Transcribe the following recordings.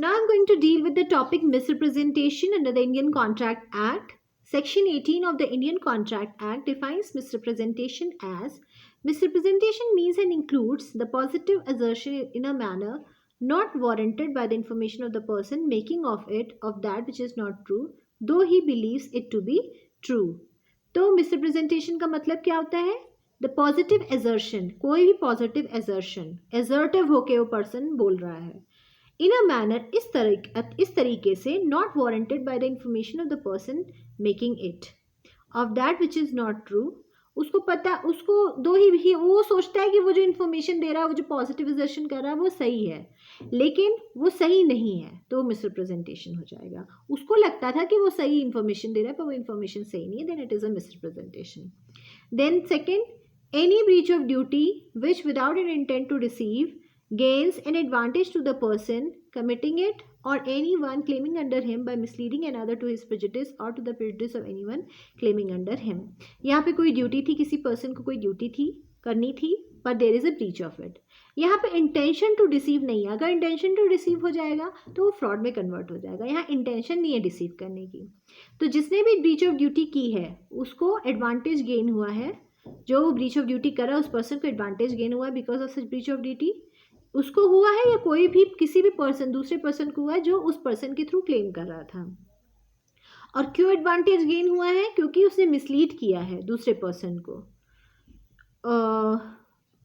Now I'm going to deal with the topic misrepresentation under the Indian Contract Act. Section 18 of the Indian Contract Act defines misrepresentation as misrepresentation means and includes the positive assertion in a manner not warranted by the information of the person making of it of that which is not true, though he believes it to be true. तो misrepresentation का मतलब क्या होता है? The positive assertion, कोई भी positive assertion, assertive होके वो पर्सन बोल रहा है इन अ मैनर, इस तरीके से not warranted by the information of the person making it of that which is not true. उसको पता, उसको दो ही वो सोचता है कि वो जो इन्फॉर्मेशन दे रहा है, वो जो पॉजिटिव एजर्शन कर रहा है वो सही है, लेकिन वो सही नहीं है, तो मिसरिप्रेजेंटेशन हो जाएगा. उसको लगता था कि वो सही इन्फॉर्मेशन दे रहा है पर वो इन्फॉर्मेशन सही नहीं है, then it is a misrepresentation. Then second, any breach of duty which without an intent to deceive gains an advantage to the person committing it or anyone claiming under him by misleading another to his prejudice or to the prejudice of anyone claiming under him. यहाँ पे कोई duty थी, किसी person को कोई duty थी करनी थी, पर there is a breach of it. यहाँ पे इंटेंशन टू डिसीव नहीं है. अगर इंटेंशन टू डिसीव हो जाएगा तो वो फ्रॉड में कन्वर्ट हो जाएगा. यहाँ इंटेंशन नहीं है डिसीव करने की. तो जिसने भी ब्रीच ऑफ ड्यूटी की है उसको एडवांटेज गेन हुआ है. जो ब्रीच ऑफ ड्यूटी कर रहा है उस पर्सन को एडवांटेज गेन हुआ है because of such breach of duty. उसको हुआ है या कोई भी किसी भी पर्सन दूसरे पर्सन को हुआ है जो उस पर्सन के थ्रू क्लेम कर रहा था. और क्यों एडवांटेज गेन हुआ है? क्योंकि उसने मिसलीड किया है दूसरे पर्सन को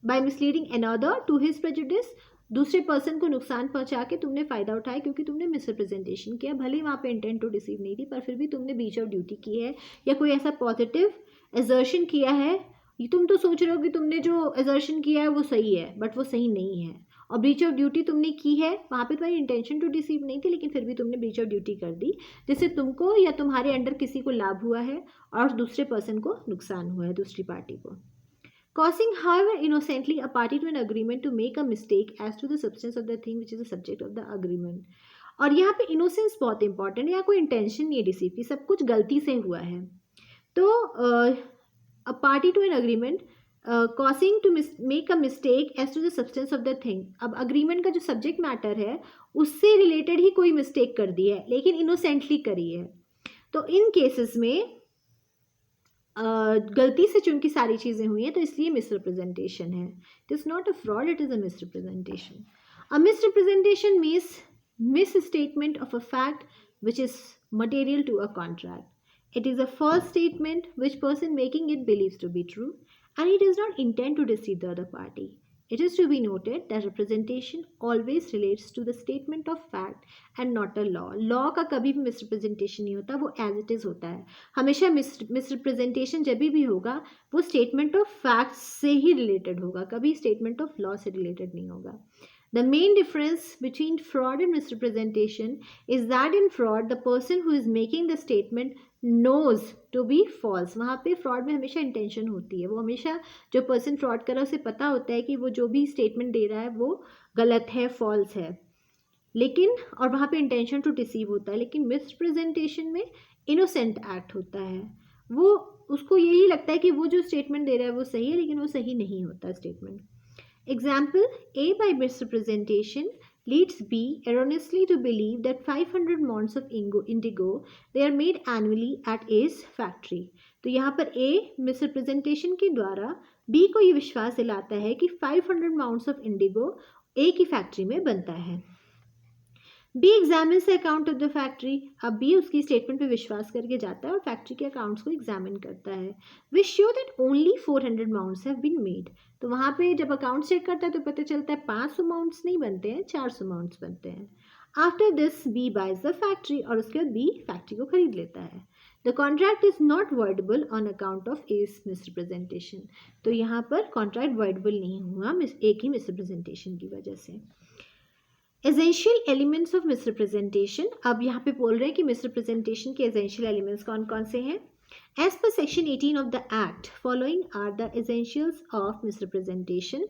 by misleading another to his prejudice. दूसरे पर्सन को नुकसान पहुंचा के तुमने फ़ायदा उठाया क्योंकि तुमने मिसरिप्रेजेंटेशन किया. भले ही वहाँ पे इंटेंट टू डिसीव नहीं थी पर फिर भी तुमने ब्रीच ऑफ ड्यूटी की है या कोई ऐसा पॉजिटिव एजर्शन किया है. तुम तो सोच रहे हो कि तुमने जो एजर्शन किया है वो सही है, बट वो सही नहीं है. और ब्रीच ऑफ ड्यूटी तुमने की है, वहाँ पे तुम्हारी इंटेंशन टू डिसीव नहीं थी लेकिन फिर भी तुमने ब्रीच ऑफ ड्यूटी कर दी, जिससे तुमको या तुम्हारे अंडर किसी को लाभ हुआ है और दूसरे पर्सन को नुकसान हुआ है, दूसरी पार्टी को. Causing, however, innocently a party to an agreement to make a mistake as to the substance of the thing which is the subject of the agreement. और यहाँ पे इनोसेंस बहुत इंपॉर्टेंट है. यहाँ कोई इंटेंशन नहीं है डिसीव की, सब कुछ गलती से हुआ है. तो a party to an agreement causing to make a mistake as to the substance of the thing. अब agreement का जो subject matter है उससे related ही कोई mistake कर दी है लेकिन innocently करी है. तो इन cases में गलती से चूंकि सारी चीज़ें हुई हैं तो इसलिए misrepresentation है. It is not a fraud, it is a misrepresentation. A misrepresentation means misstatement of a fact which is material to a contract. It is a false statement which person making it believes to be true and he does not intend to deceive the other party. It is to be noted that representation always relates to the statement of fact and not a law. Law का कभी भी misrepresentation नहीं होता, वो as it is होता है. हमेशा misrepresentation जब भी होगा वो statement of facts से ही related होगा, कभी statement of law से related नहीं होगा. The main difference between fraud and misrepresentation is that in fraud, the person who is making the statement knows to be false. वहाँ पे fraud में हमेशा intention होती है. वो हमेशा जो person fraud कर रहा है उसे पता होता है कि वो जो भी statement दे रहा है वो गलत है, false है. लेकिन और वहाँ पे intention to deceive होता है. लेकिन misrepresentation में innocent act होता है. वो उसको यही लगता है कि वो जो statement दे रहा है वो सही है लेकिन वो सही नहीं होता statement. Example, A by misrepresentation leads B erroneously to believe that 500 mounds of indigo they are made annually at A's factory. तो यहाँ पर A misrepresentation के द्वारा B को ये विश्वास दिलाता है कि 500 mounds of indigo A की फैक्ट्री में बनता है. B examines the account of the factory. अब B उसकी स्टेटमेंट पे विश्वास करके जाता है और फैक्ट्री के अकाउंट्स को एग्जामिन करता है. Which show that only 400 mounds have been made. तो वहाँ पे जब अकाउंट चेक करता है तो पता चलता है 500 माउंट्स नहीं बनते हैं, 400 माउंट्स बनते हैं. After this B buys the factory और उसके बाद B फैक्ट्री को खरीद लेता है. The contract is not voidable on account of A's misrepresentation. तो यहाँ पर कॉन्ट्रैक्ट voidable नहीं हुआ A की मिसरिप्रेजेंटेशन की वजह से. Essential elements of misrepresentation. अब यहाँ पे बोल रहे हैं कि मिसरिप्रेजेंटेशन के एसेंशियल एलिमेंट्स कौन कौन से हैं. एज पर section 18 of the act following are the essentials of misrepresentation.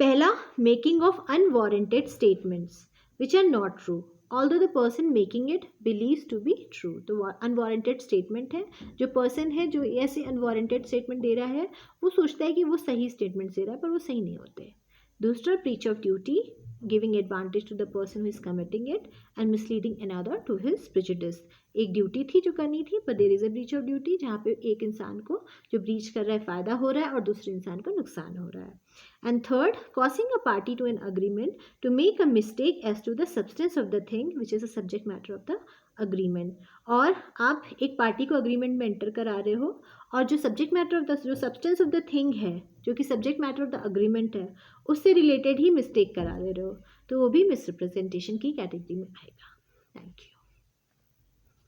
पहला, making of unwarranted statements which are not true although the person making it believes to be true. तो unwarranted statement है, जो person है जो ऐसे unwarranted statement दे रहा है वो सोचता है कि वो सही स्टेटमेंट दे रहा है पर वो सही नहीं होते. दूसरा, breach of duty. giving advantage to the person who is committing it and misleading another to his prejudice. एक ड्यूटी थी जो करनी थी, पर there is a breach of duty, जहाँ पे एक इंसान को जो ब्रीच कर रहा है फ़ायदा हो रहा है और दूसरे इंसान को नुकसान हो रहा है. And third, causing a party to an agreement to make a mistake as to the substance of the thing which is a subject matter of the agreement. और आप एक पार्टी को अग्रीमेंट में एंटर करा रहे हो और जो सब्जेक्ट मैटर ऑफ द, जो सब्सटेंस ऑफ द थिंग है, जो कि subject matter of the agreement है, उससे रिलेटेड ही मिस्टेक करा दे रहे हो, तो वो भी मिसरिप्रेजेंटेशन की कैटेगरी में आएगा. Thank you.